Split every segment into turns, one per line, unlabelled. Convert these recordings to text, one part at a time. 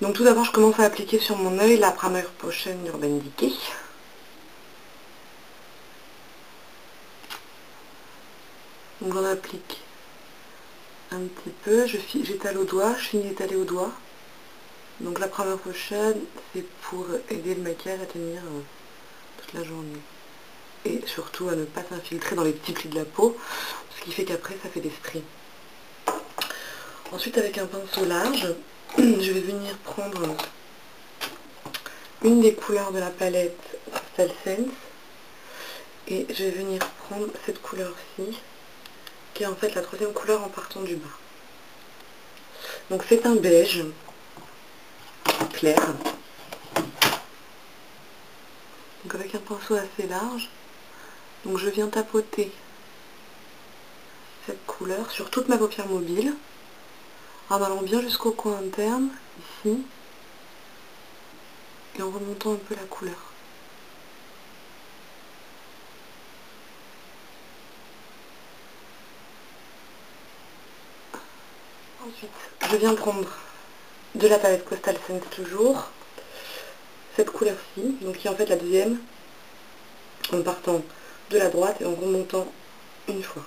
Donc tout d'abord, je commence à appliquer sur mon œil la Primer Potion Urban Decay. Donc j'en applique un petit peu, j'étale au doigt, je finis d'étaler au doigt. Donc la Primer Potion, c'est pour aider le maquillage à tenir toute la journée. Et surtout à ne pas s'infiltrer dans les petits plis de la peau, ce qui fait qu'après ça fait des stries. Ensuite, avec un pinceau large, je vais venir prendre une des couleurs de la palette Crystal Sense et je vais venir prendre cette couleur-ci, qui est en fait la troisième couleur en partant du bas. Donc c'est un beige clair. Donc avec un pinceau assez large, donc je viens tapoter cette couleur sur toute ma paupière mobile, en allant bien jusqu'au coin interne, ici, et en remontant un peu la couleur. Ensuite, je viens prendre de la palette Crystal Sense toujours, cette couleur-ci, donc qui est en fait la deuxième, en partant de la droite et en remontant une fois.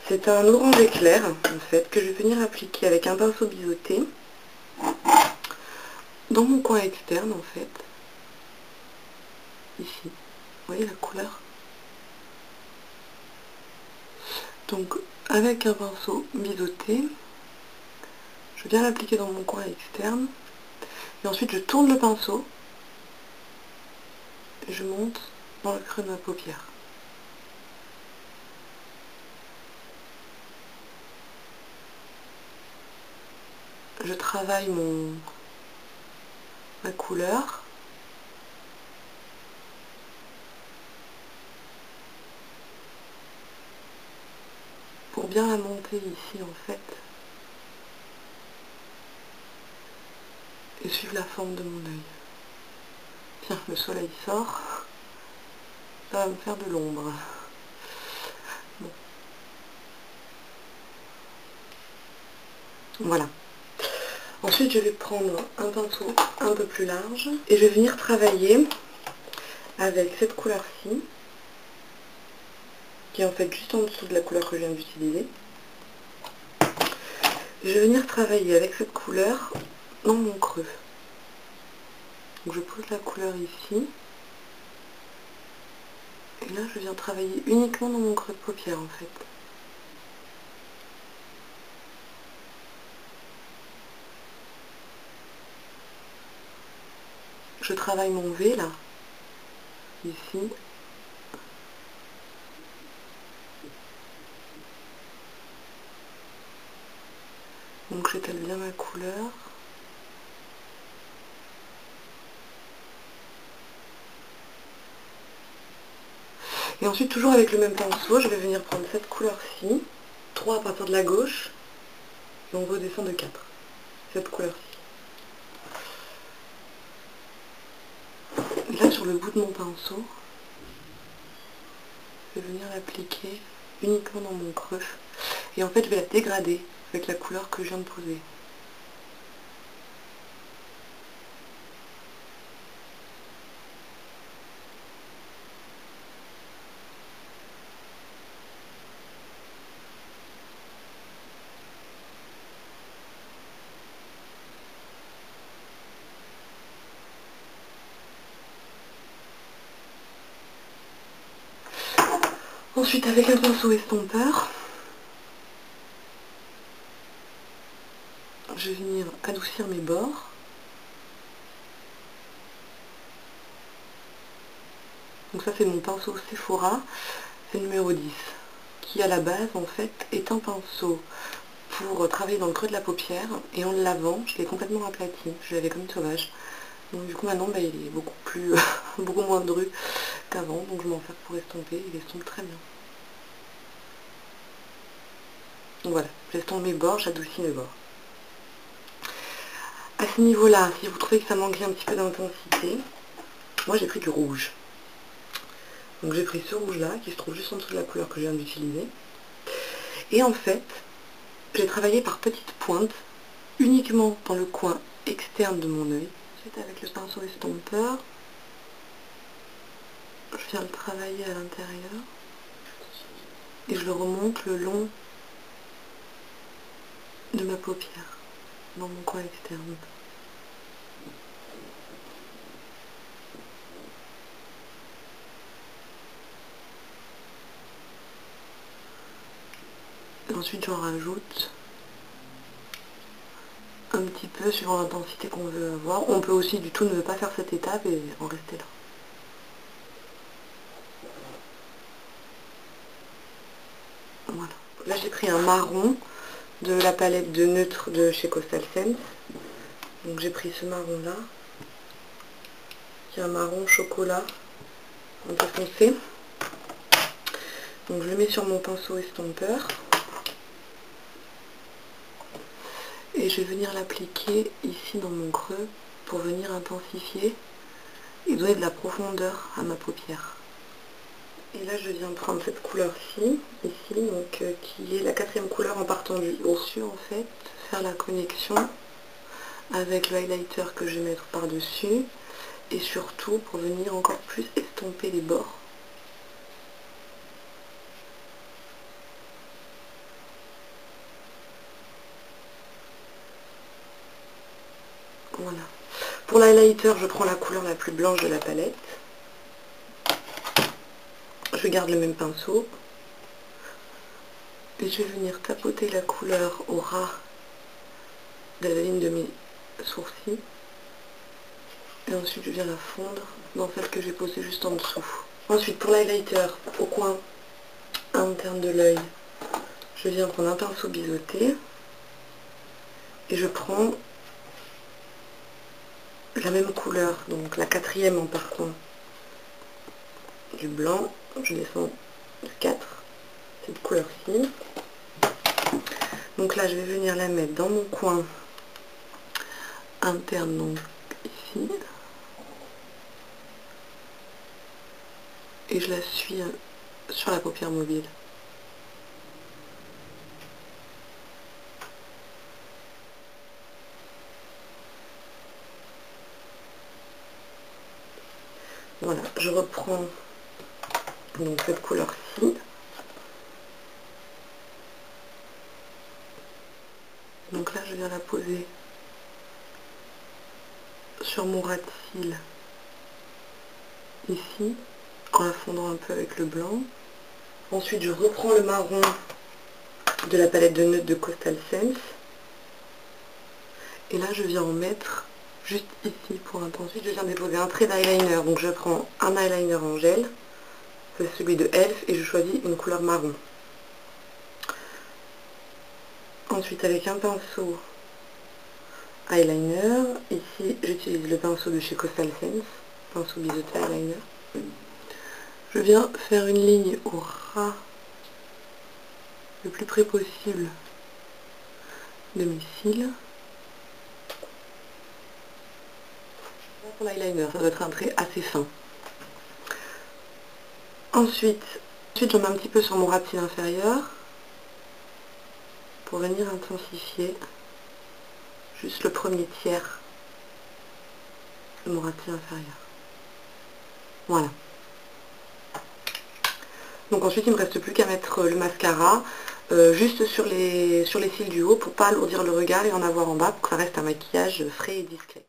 C'est un orange éclair, en fait, que je vais venir appliquer avec un pinceau biseauté dans mon coin externe, en fait, ici. Vous voyez la couleur? Donc, avec un pinceau biseauté, je viens l'appliquer dans mon coin externe, et ensuite je tourne le pinceau, et je monte dans le creux de ma paupière. Je travaille ma couleur. Pour bien la monter ici, en fait, et suivre la forme de mon œil. Tiens, le soleil sort, ça va me faire de l'ombre. Bon. Voilà. Ensuite, je vais prendre un pinceau un peu plus large et je vais venir travailler avec cette couleur-ci, qui est en fait juste en dessous de la couleur que je viens d'utiliser. Je vais venir travailler avec cette couleur dans mon creux. Donc je pose la couleur ici. Et là, je viens travailler uniquement dans mon creux de paupière, en fait. Je travaille mon V, là, ici. Donc j'étale bien ma couleur. Et ensuite, toujours avec le même pinceau, je vais venir prendre cette couleur-ci, 3 à partir de la gauche, et on redescend de 4. Cette couleur-ci. Là, sur le bout de mon pinceau, je vais venir l'appliquer uniquement dans mon creux. Et en fait, je vais la dégrader avec la couleur que je viens de poser. Ensuite, avec un pinceau estompeur, je vais venir adoucir mes bords. Donc ça, c'est mon pinceau Sephora, c'est le numéro 10, qui à la base, en fait, est un pinceau pour travailler dans le creux de la paupière, et en le lavant, je l'ai complètement aplati, je l'avais comme une sauvage. Donc du coup, maintenant, bah, il est beaucoup plus, beaucoup moins dru qu'avant, donc je m'en sers pour estomper, il estompe très bien. Donc voilà, j'estompe mes bords, j'adoucis mes bords. À ce niveau-là, si vous trouvez que ça manquait un petit peu d'intensité, moi j'ai pris du rouge. Donc j'ai pris ce rouge-là, qui se trouve juste en dessous de la couleur que je viens d'utiliser. Et en fait, j'ai travaillé par petites pointes, uniquement dans le coin externe de mon œil. Ensuite, avec le pinceau estompeur, je viens le travailler à l'intérieur et je le remonte le long de ma paupière, dans mon coin externe. Et ensuite j'en rajoute un petit peu suivant l'intensité qu'on veut avoir. On peut aussi du tout ne pas faire cette étape et en rester là. Voilà. Là j'ai pris un marron de la palette de neutre de chez Coastal Scents. Donc j'ai pris ce marron là, qui est un marron chocolat un peu foncé. Donc je le mets sur mon pinceau estompeur. Et je vais venir l'appliquer ici dans mon creux pour venir intensifier et donner de la profondeur à ma paupière. Et là je viens prendre cette couleur-ci, ici, donc qui est la 4e couleur en partant du dessus en fait, faire la connexion avec le highlighter que je vais mettre par-dessus et surtout pour venir encore plus estomper les bords. Voilà. Pour l'highlighter, je prends la couleur la plus blanche de la palette. Je garde le même pinceau. Et je vais venir tapoter la couleur au ras de la ligne de mes sourcils. Et ensuite, je viens la fondre dans celle que j'ai posée juste en dessous. Ensuite, pour l'highlighter, au coin interne de l'œil, je viens prendre un pinceau biseauté. Et je prends la même couleur, donc la 4e en partant du blanc, je descends de 4, cette couleur-ci. Donc là, je vais venir la mettre dans mon coin interne, donc ici. Et je la suis sur la paupière mobile. Voilà, je reprends donc cette couleur-ci. Donc là, je viens la poser sur mon ras de cils, ici, en la fondant un peu avec le blanc. Ensuite, je reprends le marron de la palette de neutre de Coastal Scents. Et là, je viens en mettre juste ici pour un temps. Ensuite, je viens déposer un trait d'eyeliner. Donc, je prends un eyeliner en gel, c'est celui de Elf, et je choisis une couleur marron. Ensuite, avec un pinceau eyeliner, ici, j'utilise le pinceau de chez Coastal Scents, pinceau biseauté eyeliner. Je viens faire une ligne au ras le plus près possible de mes cils. Pour l'eyeliner, ça doit être un trait assez fin. Ensuite j'en mets un petit peu sur mon ras de cils inférieur pour venir intensifier juste le premier tiers de mon ras de cils inférieur. Voilà. Donc ensuite il ne me reste plus qu'à mettre le mascara juste sur les cils du haut pour pas alourdir le regard et en avoir en bas pour que ça reste un maquillage frais et discret.